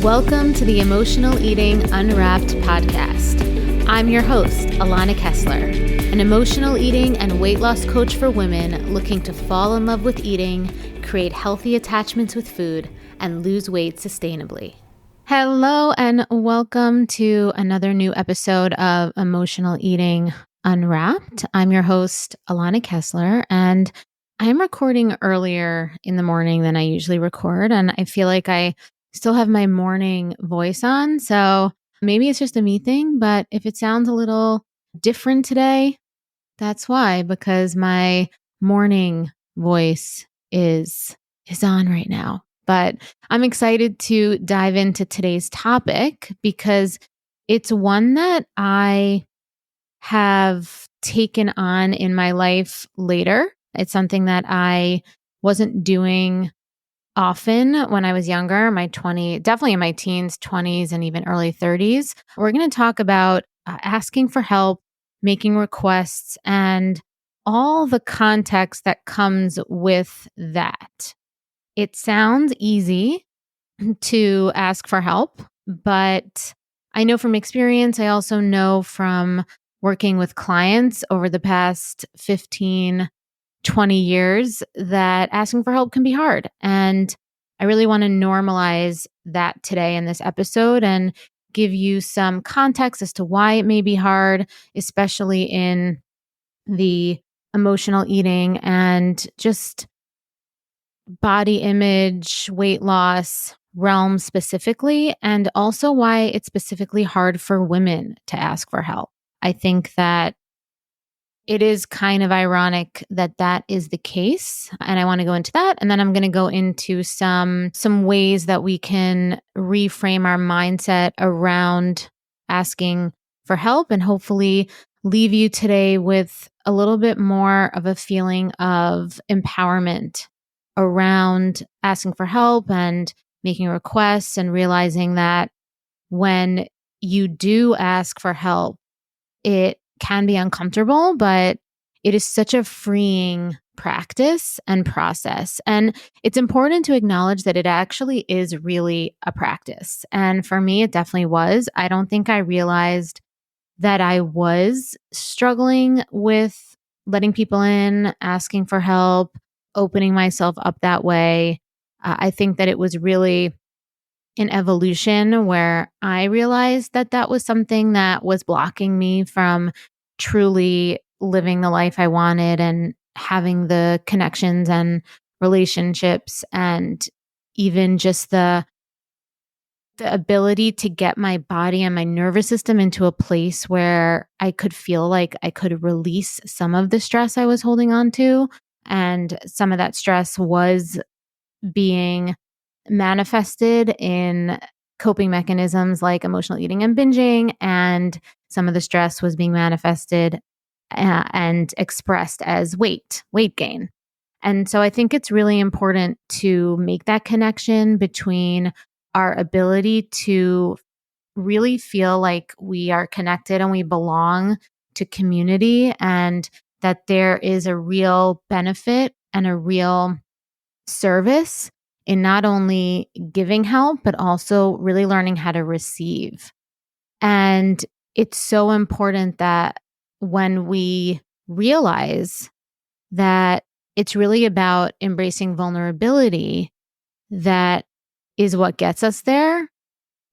Welcome to the Emotional Eating Unwrapped podcast. I'm your host, Alana Kessler, an emotional eating and weight loss coach for women looking to fall in love with eating, create healthy attachments with food, and lose weight sustainably. Hello, and welcome to another new episode of Emotional Eating Unwrapped. I'm your host, Alana Kessler, and I'm recording earlier in the morning than I usually record, and I feel like I still have my morning voice on, so maybe it's just a me thing, but if it sounds a little different today, that's why, because my morning voice is on right now. But I'm excited to dive into today's topic because it's one that I have taken on in my life later. It's something that I wasn't doing often when I was younger, definitely in my teens, 20s, and even early 30s. We're going to talk about asking for help, making requests, and all the context that comes with that. It sounds easy to ask for help, but I know from experience, I also know from working with clients over the past 15 20 years that asking for help can be hard. And I really want to normalize that today in this episode and give you some context as to why it may be hard, especially in the emotional eating and just body image, weight loss realm specifically, and also why it's specifically hard for women to ask for help. I think that it is kind of ironic that that is the case. And I want to go into that. And then I'm going to go into some ways that we can reframe our mindset around asking for help and hopefully leave you today with a little bit more of a feeling of empowerment around asking for help and making requests and realizing that when you do ask for help, it can be uncomfortable, but it is such a freeing practice and process. And it's important to acknowledge that it actually is really a practice. And for me, it definitely was. I don't think I realized that I was struggling with letting people in, asking for help, opening myself up that way. I think that it was really an evolution where I realized that that was something that was blocking me from truly living the life I wanted and having the connections and relationships and even just the ability to get my body and my nervous system into a place where I could feel like I could release some of the stress I was holding on to. And some of that stress was being manifested in coping mechanisms like emotional eating and binging, and some of the stress was being manifested and expressed as weight gain. And so I think it's really important to make that connection between our ability to really feel like we are connected and we belong to community, and that there is a real benefit and a real service in not only giving help, but also really learning how to receive. And it's so important that when we realize that it's really about embracing vulnerability that is what gets us there,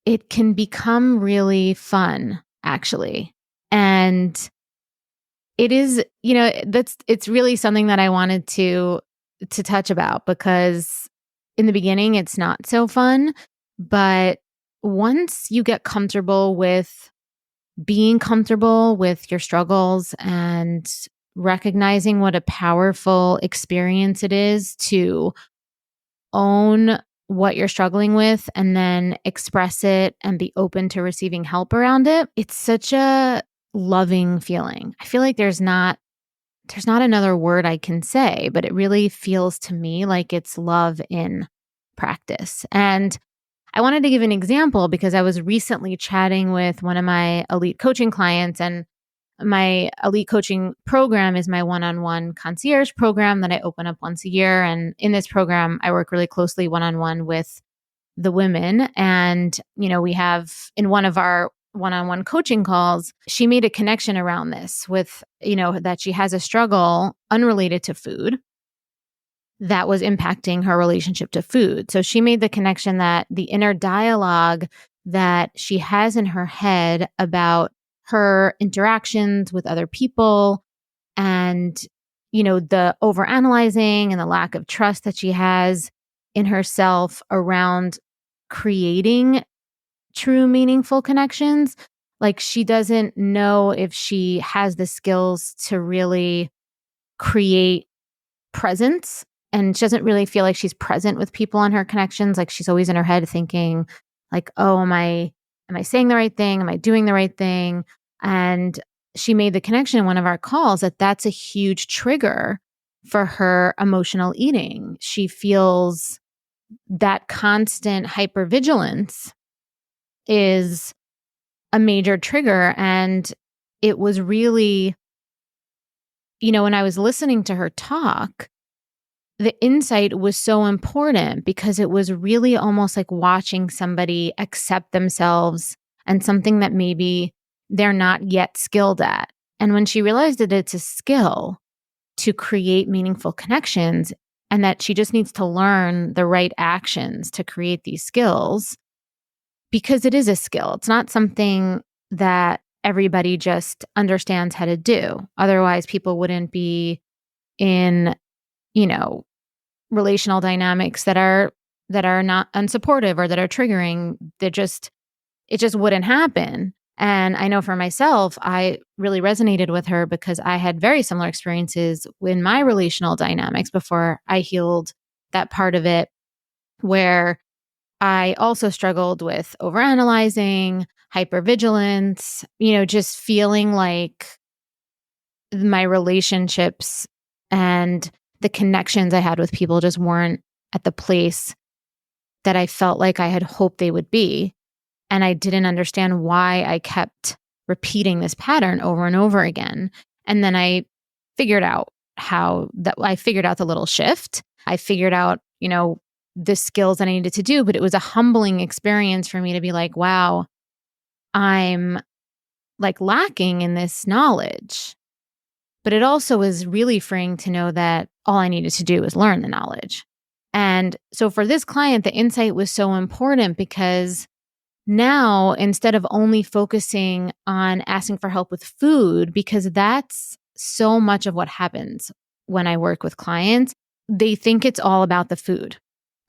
it can become really fun, actually. And it is, it's really something that I wanted to touch about, because in the beginning it's not so fun, but once you get comfortable with being comfortable with your struggles and recognizing what a powerful experience it is to own what you're struggling with and then express it and be open to receiving help around it, it's such a loving feeling. I feel like there's not another word I can say, but it really feels to me like it's love in practice. And I wanted to give an example because I was recently chatting with one of my elite coaching clients, and my elite coaching program is my one-on-one concierge program that I open up once a year. And in this program, I work really closely one-on-one with the women. And, we have in one of our one-on-one coaching calls, she made a connection around this with, that she has a struggle unrelated to food that was impacting her relationship to food. So she made the connection that the inner dialogue that she has in her head about her interactions with other people and, the overanalyzing and the lack of trust that she has in herself around creating true meaningful connections. Like she doesn't know if she has the skills to really create presence, and she doesn't really feel like she's present with people on her connections. Like she's always in her head thinking like, oh, am I saying the right thing? Am I doing the right thing? And she made the connection in one of our calls that that's a huge trigger for her emotional eating. She feels that constant hypervigilance is a major trigger. And it was really, when I was listening to her talk, the insight was so important because it was really almost like watching somebody accept themselves and something that maybe they're not yet skilled at. And when she realized that it's a skill to create meaningful connections and that she just needs to learn the right actions to create these skills, because it is a skill. It's not something that everybody just understands how to do. Otherwise, people wouldn't be in, relational dynamics that are not unsupportive or that are triggering. It just wouldn't happen. And I know for myself, I really resonated with her because I had very similar experiences in my relational dynamics before I healed that part of it, where I also struggled with overanalyzing, hypervigilance, just feeling like my relationships and the connections I had with people just weren't at the place that I felt like I had hoped they would be. And I didn't understand why I kept repeating this pattern over and over again. And then I figured out I figured out the little shift. I figured out, the skills that I needed to do, but it was a humbling experience for me to be like, wow, I'm like lacking in this knowledge. But it also was really freeing to know that all I needed to do was learn the knowledge. And so for this client, the insight was so important because now, instead of only focusing on asking for help with food, because that's so much of what happens when I work with clients, they think it's all about the food.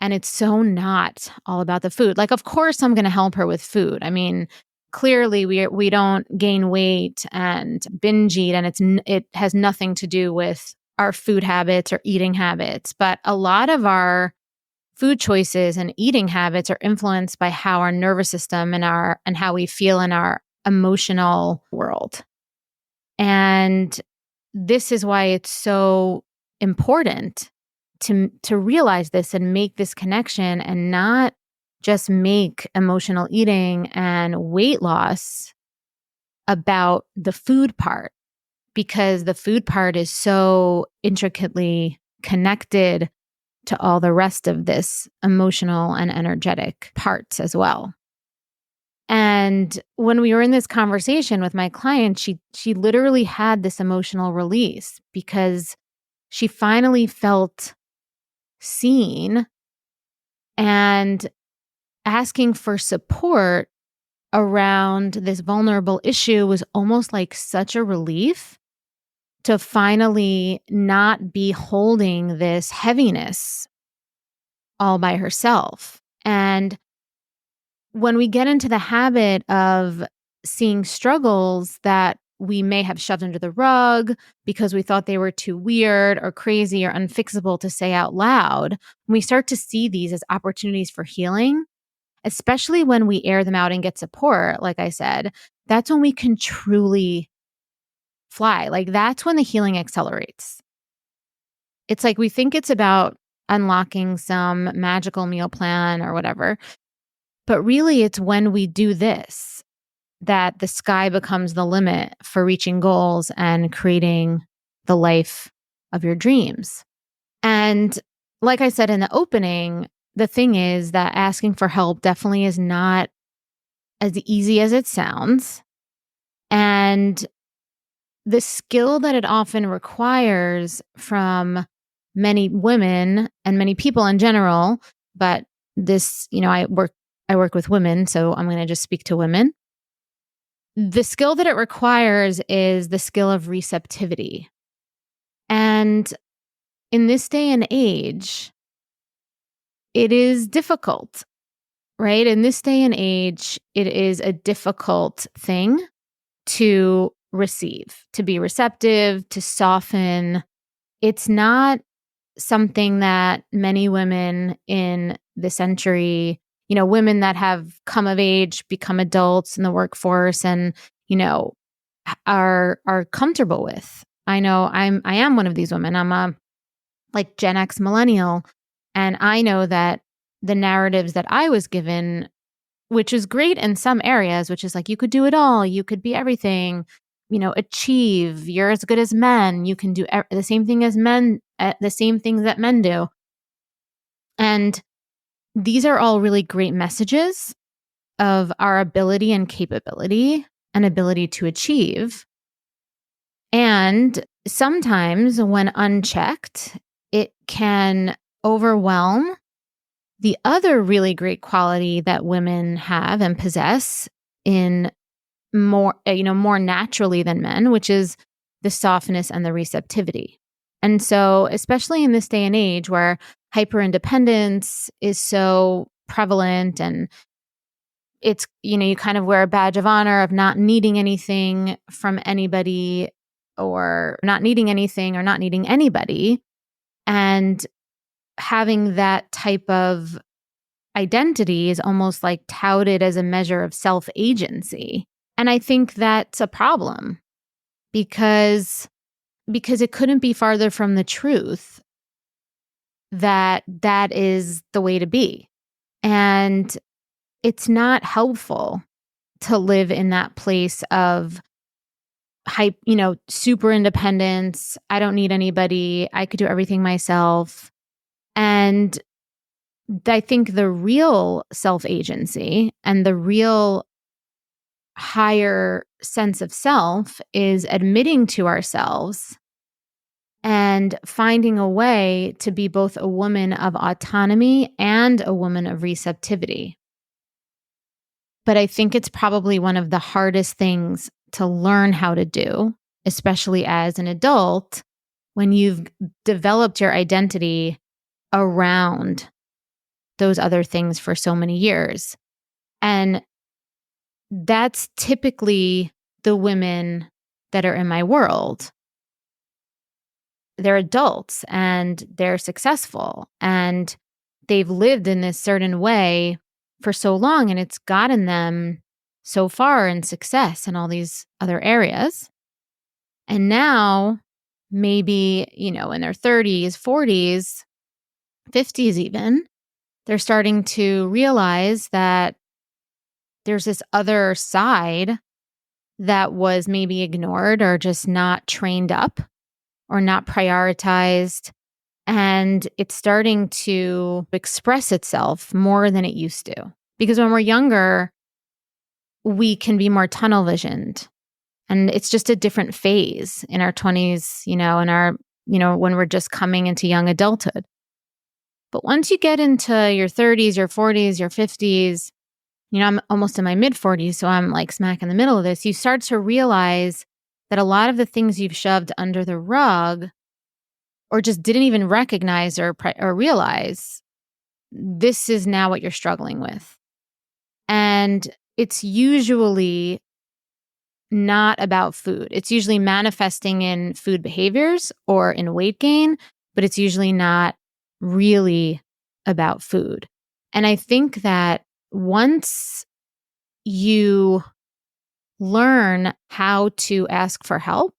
And it's so not all about the food. Like, of course, I'm going to help her with food. I mean, clearly we don't gain weight and binge eat, and it has nothing to do with our food habits or eating habits. But a lot of our food choices and eating habits are influenced by how our nervous system and how we feel in our emotional world. And this is why it's so important to realize this and make this connection and not just make emotional eating and weight loss about the food part, because the food part is so intricately connected to all the rest of this emotional and energetic parts as well. And when we were in this conversation with my client, she literally had this emotional release because she finally felt seen, and asking for support around this vulnerable issue was almost like such a relief to finally not be holding this heaviness all by herself. And when we get into the habit of seeing struggles that we may have shoved under the rug because we thought they were too weird or crazy or unfixable to say out loud, when we start to see these as opportunities for healing, especially when we air them out and get support, like I said, that's when we can truly fly. Like that's when the healing accelerates. It's like we think it's about unlocking some magical meal plan or whatever, but really it's when we do this that the sky becomes the limit for reaching goals and creating the life of your dreams. And like I said in the opening, the thing is that asking for help definitely is not as easy as it sounds. And the skill that it often requires from many women and many people in general, but this, I work with women, so I'm going to just speak to women. The skill that it requires is the skill of receptivity. And in this day and age, it is difficult, right? In this day and age, it is a difficult thing to receive, to be receptive, to soften. It's not something that many women in the century, women that have come of age, become adults in the workforce and, are comfortable with. I know I am one of these women. I'm a like Gen X millennial, and I know that the narratives that I was given, which is great in some areas, which is like you could do it all, you could be everything, achieve, you're as good as men, you can do the same thing as men, the same things that men do. And these are all really great messages of our ability and capability and ability to achieve. And sometimes when unchecked, it can overwhelm the other really great quality that women have and possess in more naturally than men, which is the softness and the receptivity. And so, especially in this day and age where hyper-independence is so prevalent and it's, you kind of wear a badge of honor of not needing anything from anybody or not needing anything or not needing anybody. And having that type of identity is almost like touted as a measure of self-agency. And I think that's a problem because it couldn't be farther from the truth that that is the way to be. And it's not helpful to live in that place of super independence. I don't need anybody. I could do everything myself. And I think the real self-agency and the real higher sense of self is admitting to ourselves and finding a way to be both a woman of autonomy and a woman of receptivity. But I think it's probably one of the hardest things to learn how to do, especially as an adult, when you've developed your identity around those other things for so many years. And that's typically the women that are in my world. They're adults and they're successful and they've lived in this certain way for so long, and it's gotten them so far in success in all these other areas. And now maybe, in their 30s, 40s, 50s even, they're starting to realize that there's this other side that was maybe ignored or just not trained up or not prioritized. And it's starting to express itself more than it used to. Because when we're younger, we can be more tunnel visioned. And it's just a different phase in our 20s, in our, when we're just coming into young adulthood. But once you get into your 30s, your 40s, your 50s, I'm almost in my mid 40s, so I'm like smack in the middle of this. You start to realize that a lot of the things you've shoved under the rug or just didn't even recognize or realize, this is now what you're struggling with. And it's usually not about food. It's usually manifesting in food behaviors or in weight gain, but it's usually not really about food. And I think that once you learn how to ask for help,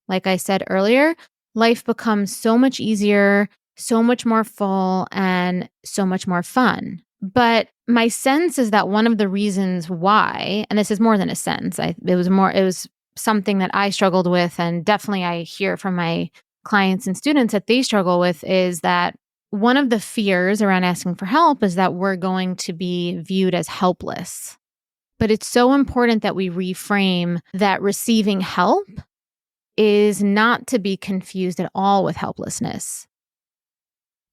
like I said earlier, life becomes so much easier, so much more full, and so much more fun. But my sense is that one of the reasons why, and this is more than a sense, it was something that I struggled with, and definitely I hear from my clients and students that they struggle with, is that one of the fears around asking for help is that we're going to be viewed as helpless. But it's so important that we reframe that receiving help is not to be confused at all with helplessness.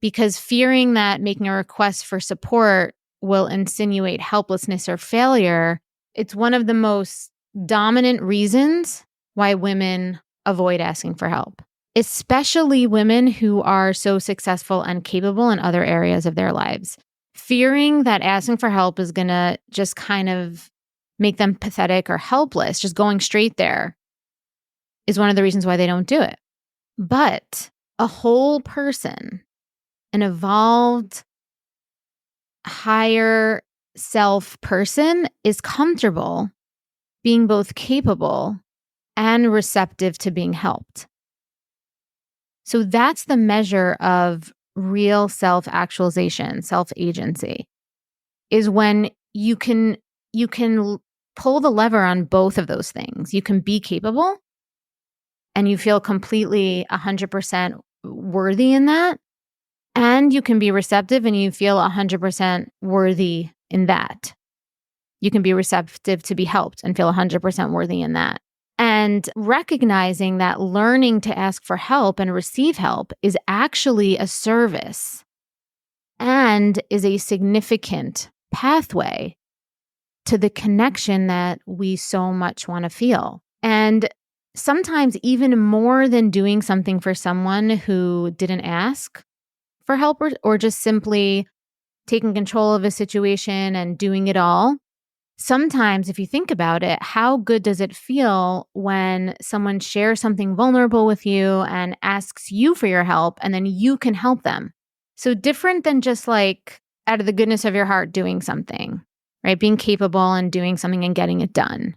Because fearing that making a request for support will insinuate helplessness or failure, it's one of the most dominant reasons why women avoid asking for help, especially women who are so successful and capable in other areas of their lives. Fearing that asking for help is going to just kind of make them pathetic or helpless, just going straight there, is one of the reasons why they don't do it. But a whole person, an evolved, higher self person, is comfortable being both capable and receptive to being helped. So that's the measure of real self-actualization, self-agency, is when you can pull the lever on both of those things. You can be capable and you feel completely 100% worthy in that. And you can be receptive and you feel 100% worthy in that. You can be receptive to be helped and feel 100% worthy in that. And recognizing that learning to ask for help and receive help is actually a service and is a significant pathway to the connection that we so much want to feel. And sometimes even more than doing something for someone who didn't ask for help or just simply taking control of a situation and doing it all. Sometimes, if you think about it, how good does it feel when someone shares something vulnerable with you and asks you for your help and then you can help them? So different than just like out of the goodness of your heart doing something, right? Being capable and doing something and getting it done.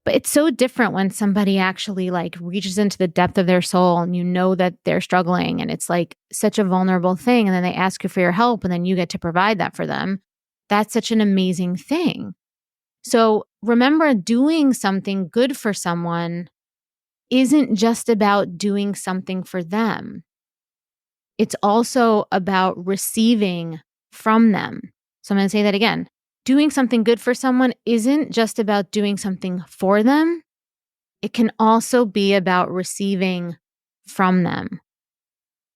But it's so different when somebody actually like reaches into the depth of their soul and you know that they're struggling and it's like such a vulnerable thing. And then they ask you for your help and then you get to provide that for them. That's such an amazing thing. So remember, doing something good for someone isn't just about doing something for them. It's also about receiving from them. So I'm going to say that again. Doing something good for someone isn't just about doing something for them. It can also be about receiving from them,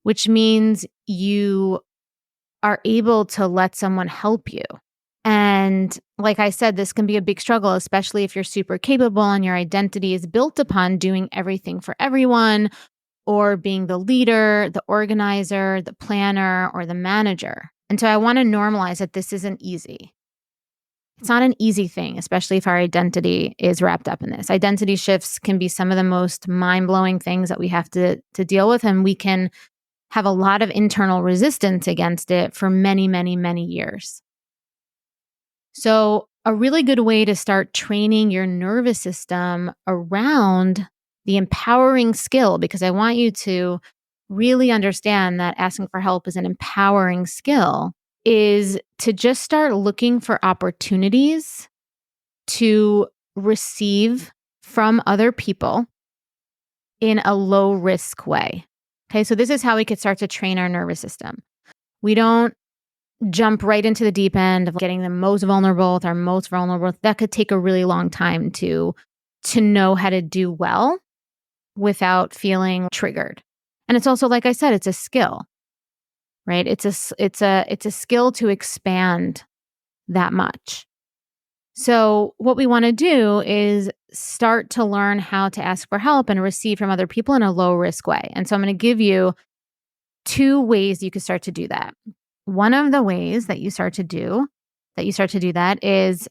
which means you are able to let someone help you. And like I said, this can be a big struggle, especially if you're super capable and your identity is built upon doing everything for everyone or being the leader, the organizer, the planner, or the manager. And so I want to normalize that this isn't easy. It's not an easy thing, especially if our identity is wrapped up in this. Identity shifts can be some of the most mind-blowing things that we have to deal with, and we can have a lot of internal resistance against it for many, many, many years. So a really good way to start training your nervous system around the empowering skill, because I want you to really understand that asking for help is an empowering skill, is to just start looking for opportunities to receive from other people in a low risk way. Okay, so this is how we could start to train our nervous system. We don't jump right into the deep end of getting the most vulnerable with our most vulnerable. That could take a really long time to know how to do well without feeling triggered. And it's also, like I said, it's a skill, right? It's a skill to expand that much. So what we want to do is start to learn how to ask for help and receive from other people in a low risk way. And so I'm going to give you 2 ways you can start to do that. One of the ways that you start to do that is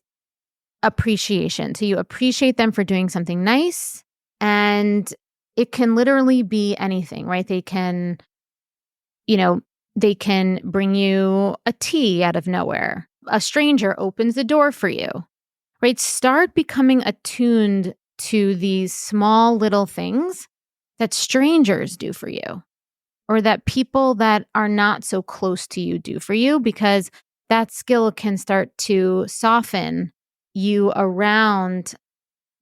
appreciation. So you appreciate them for doing something nice, and it can literally be anything, right? They can bring you a tea out of nowhere. A stranger opens the door for you, right? Start becoming attuned to these small little things that strangers do for you, or that people that are not so close to you do for you, because that skill can start to soften you around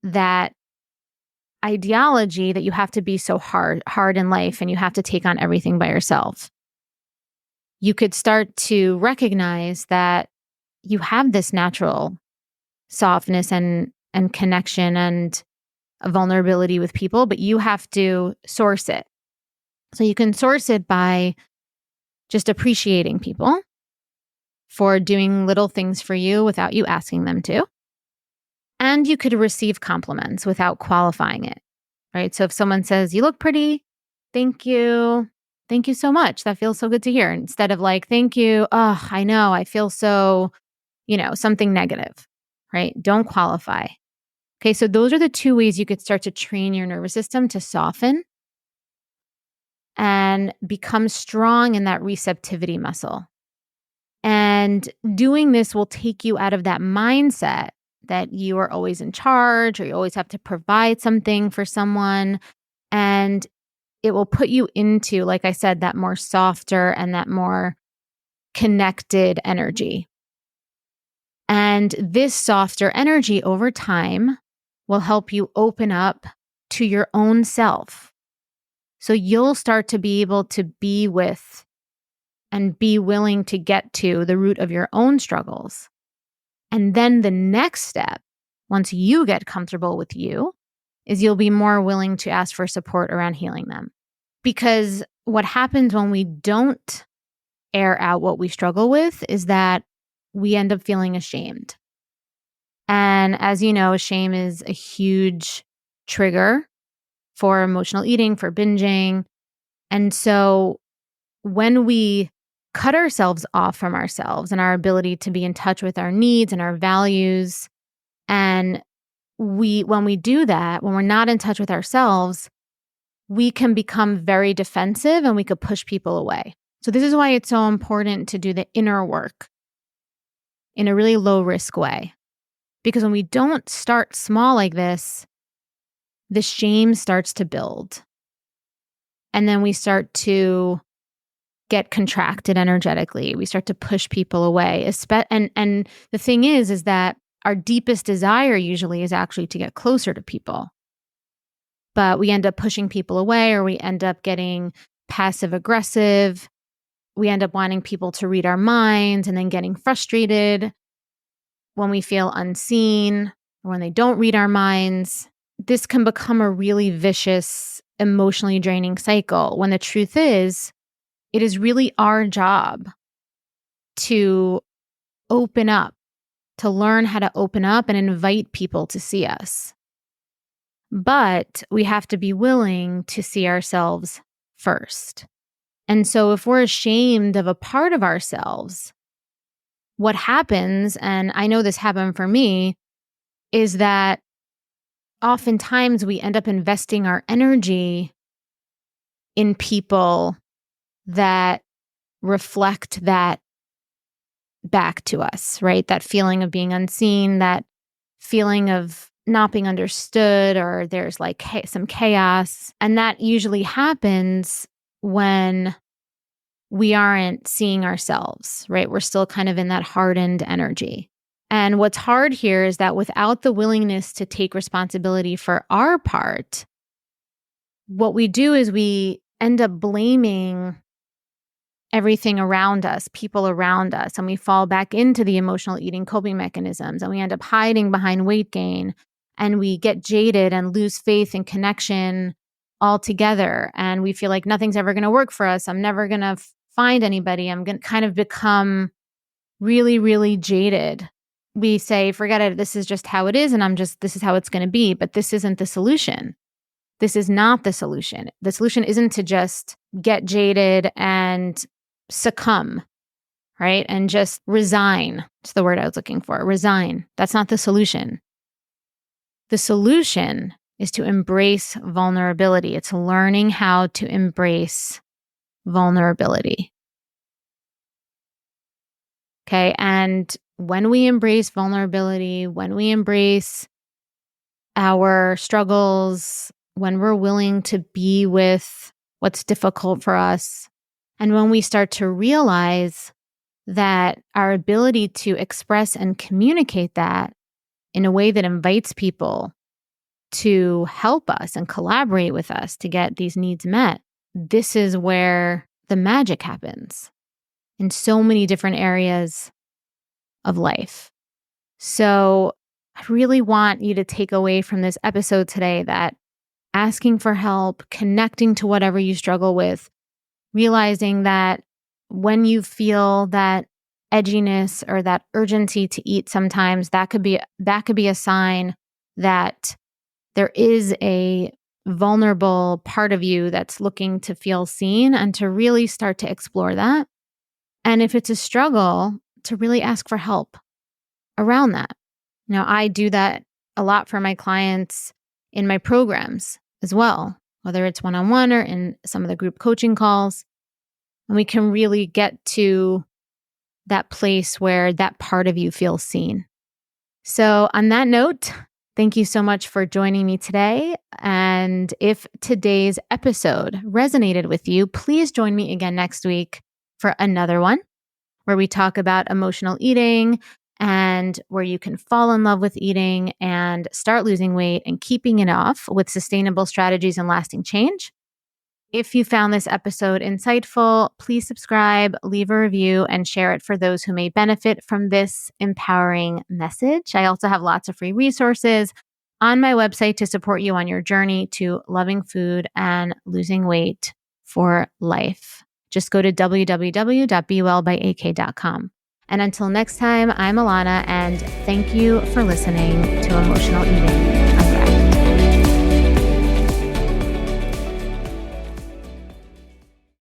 that ideology that you have to be so hard in life and you have to take on everything by yourself. you could start to recognize that you have this natural softness and connection and a vulnerability with people, but you have to source it. So you can source it by just appreciating people for doing little things for you without you asking them to. And you could receive compliments without qualifying it, right? So if someone says, "You look pretty," thank you. Thank you so much. That feels so good to hear. Instead of like, "Thank you. Oh, I know. I feel so," something negative, right? Don't qualify. Okay. So those are the two ways you could start to train your nervous system to soften and become strong in that receptivity muscle. And doing this will take you out of that mindset that you are always in charge or you always have to provide something for someone. And it will put you into, like I said, that more softer and that more connected energy. And this softer energy over time will help you open up to your own self. So you'll start to be able to be with and be willing to get to the root of your own struggles. And then the next step, once you get comfortable with you, is you'll be more willing to ask for support around healing them. Because what happens when we don't air out what we struggle with is that we end up feeling ashamed. And as you know, shame is a huge trigger for emotional eating, for binging. And so when we cut ourselves off from ourselves and our ability to be in touch with our needs and our values, and when we do that, when we're not in touch with ourselves, we can become very defensive and we could push people away. So this is why it's so important to do the inner work in a really low risk way. Because when we don't start small like this, the shame starts to build. And then we start to get contracted energetically. We start to push people away. And the thing is that our deepest desire usually is actually to get closer to people. But we end up pushing people away, or we end up getting passive aggressive. We end up wanting people to read our minds and then getting frustrated when we feel unseen or when they don't read our minds. This can become a really vicious, emotionally draining cycle when the truth is, it is really our job to open up, to learn how to open up and invite people to see us. But we have to be willing to see ourselves first. And so if we're ashamed of a part of ourselves, what happens, and I know this happened for me, is that oftentimes we end up investing our energy in people that reflect that back to us, right? That feeling of being unseen, that feeling of not being understood, or there's like some chaos. And that usually happens when we aren't seeing ourselves, right? We're still kind of in that hardened energy. And what's hard here is that without the willingness to take responsibility for our part, what we do is we end up blaming everything around us, people around us, and we fall back into the emotional eating coping mechanisms, and we end up hiding behind weight gain, and we get jaded and lose faith in connection altogether. And we feel like nothing's ever going to work for us. I'm never going to find anybody. I'm going to kind of become really, really jaded. We say, forget it. This is just how it is. And this is how it's going to be. But this isn't the solution. This is not the solution. The solution isn't to just get jaded and succumb, right? And just resign. It's the word I was looking for. Resign. That's not the solution. The solution is to embrace vulnerability. It's learning how to embrace vulnerability. Okay. And when we embrace vulnerability, when we embrace our struggles, when we're willing to be with what's difficult for us, and when we start to realize that our ability to express and communicate that in a way that invites people to help us and collaborate with us to get these needs met, this is where the magic happens. in so many different areas of life. So I really want you to take away from this episode today that asking for help, connecting to whatever you struggle with, realizing that when you feel that edginess or that urgency to eat sometimes, that could be a sign that there is a vulnerable part of you that's looking to feel seen and to really start to explore that. And if it's a struggle, to really ask for help around that. Now, I do that a lot for my clients in my programs as well, whether it's one-on-one or in some of the group coaching calls. And we can really get to that place where that part of you feels seen. So on that note, thank you so much for joining me today. And if today's episode resonated with you, please join me again next week for another one where we talk about emotional eating and where you can fall in love with eating and start losing weight and keeping it off with sustainable strategies and lasting change. If you found this episode insightful, please subscribe, leave a review, and share it for those who may benefit from this empowering message. I also have lots of free resources on my website to support you on your journey to loving food and losing weight for life. Just go to www.bewellbyak.com. And until next time, I'm Alana, and thank you for listening to Emotional Eating.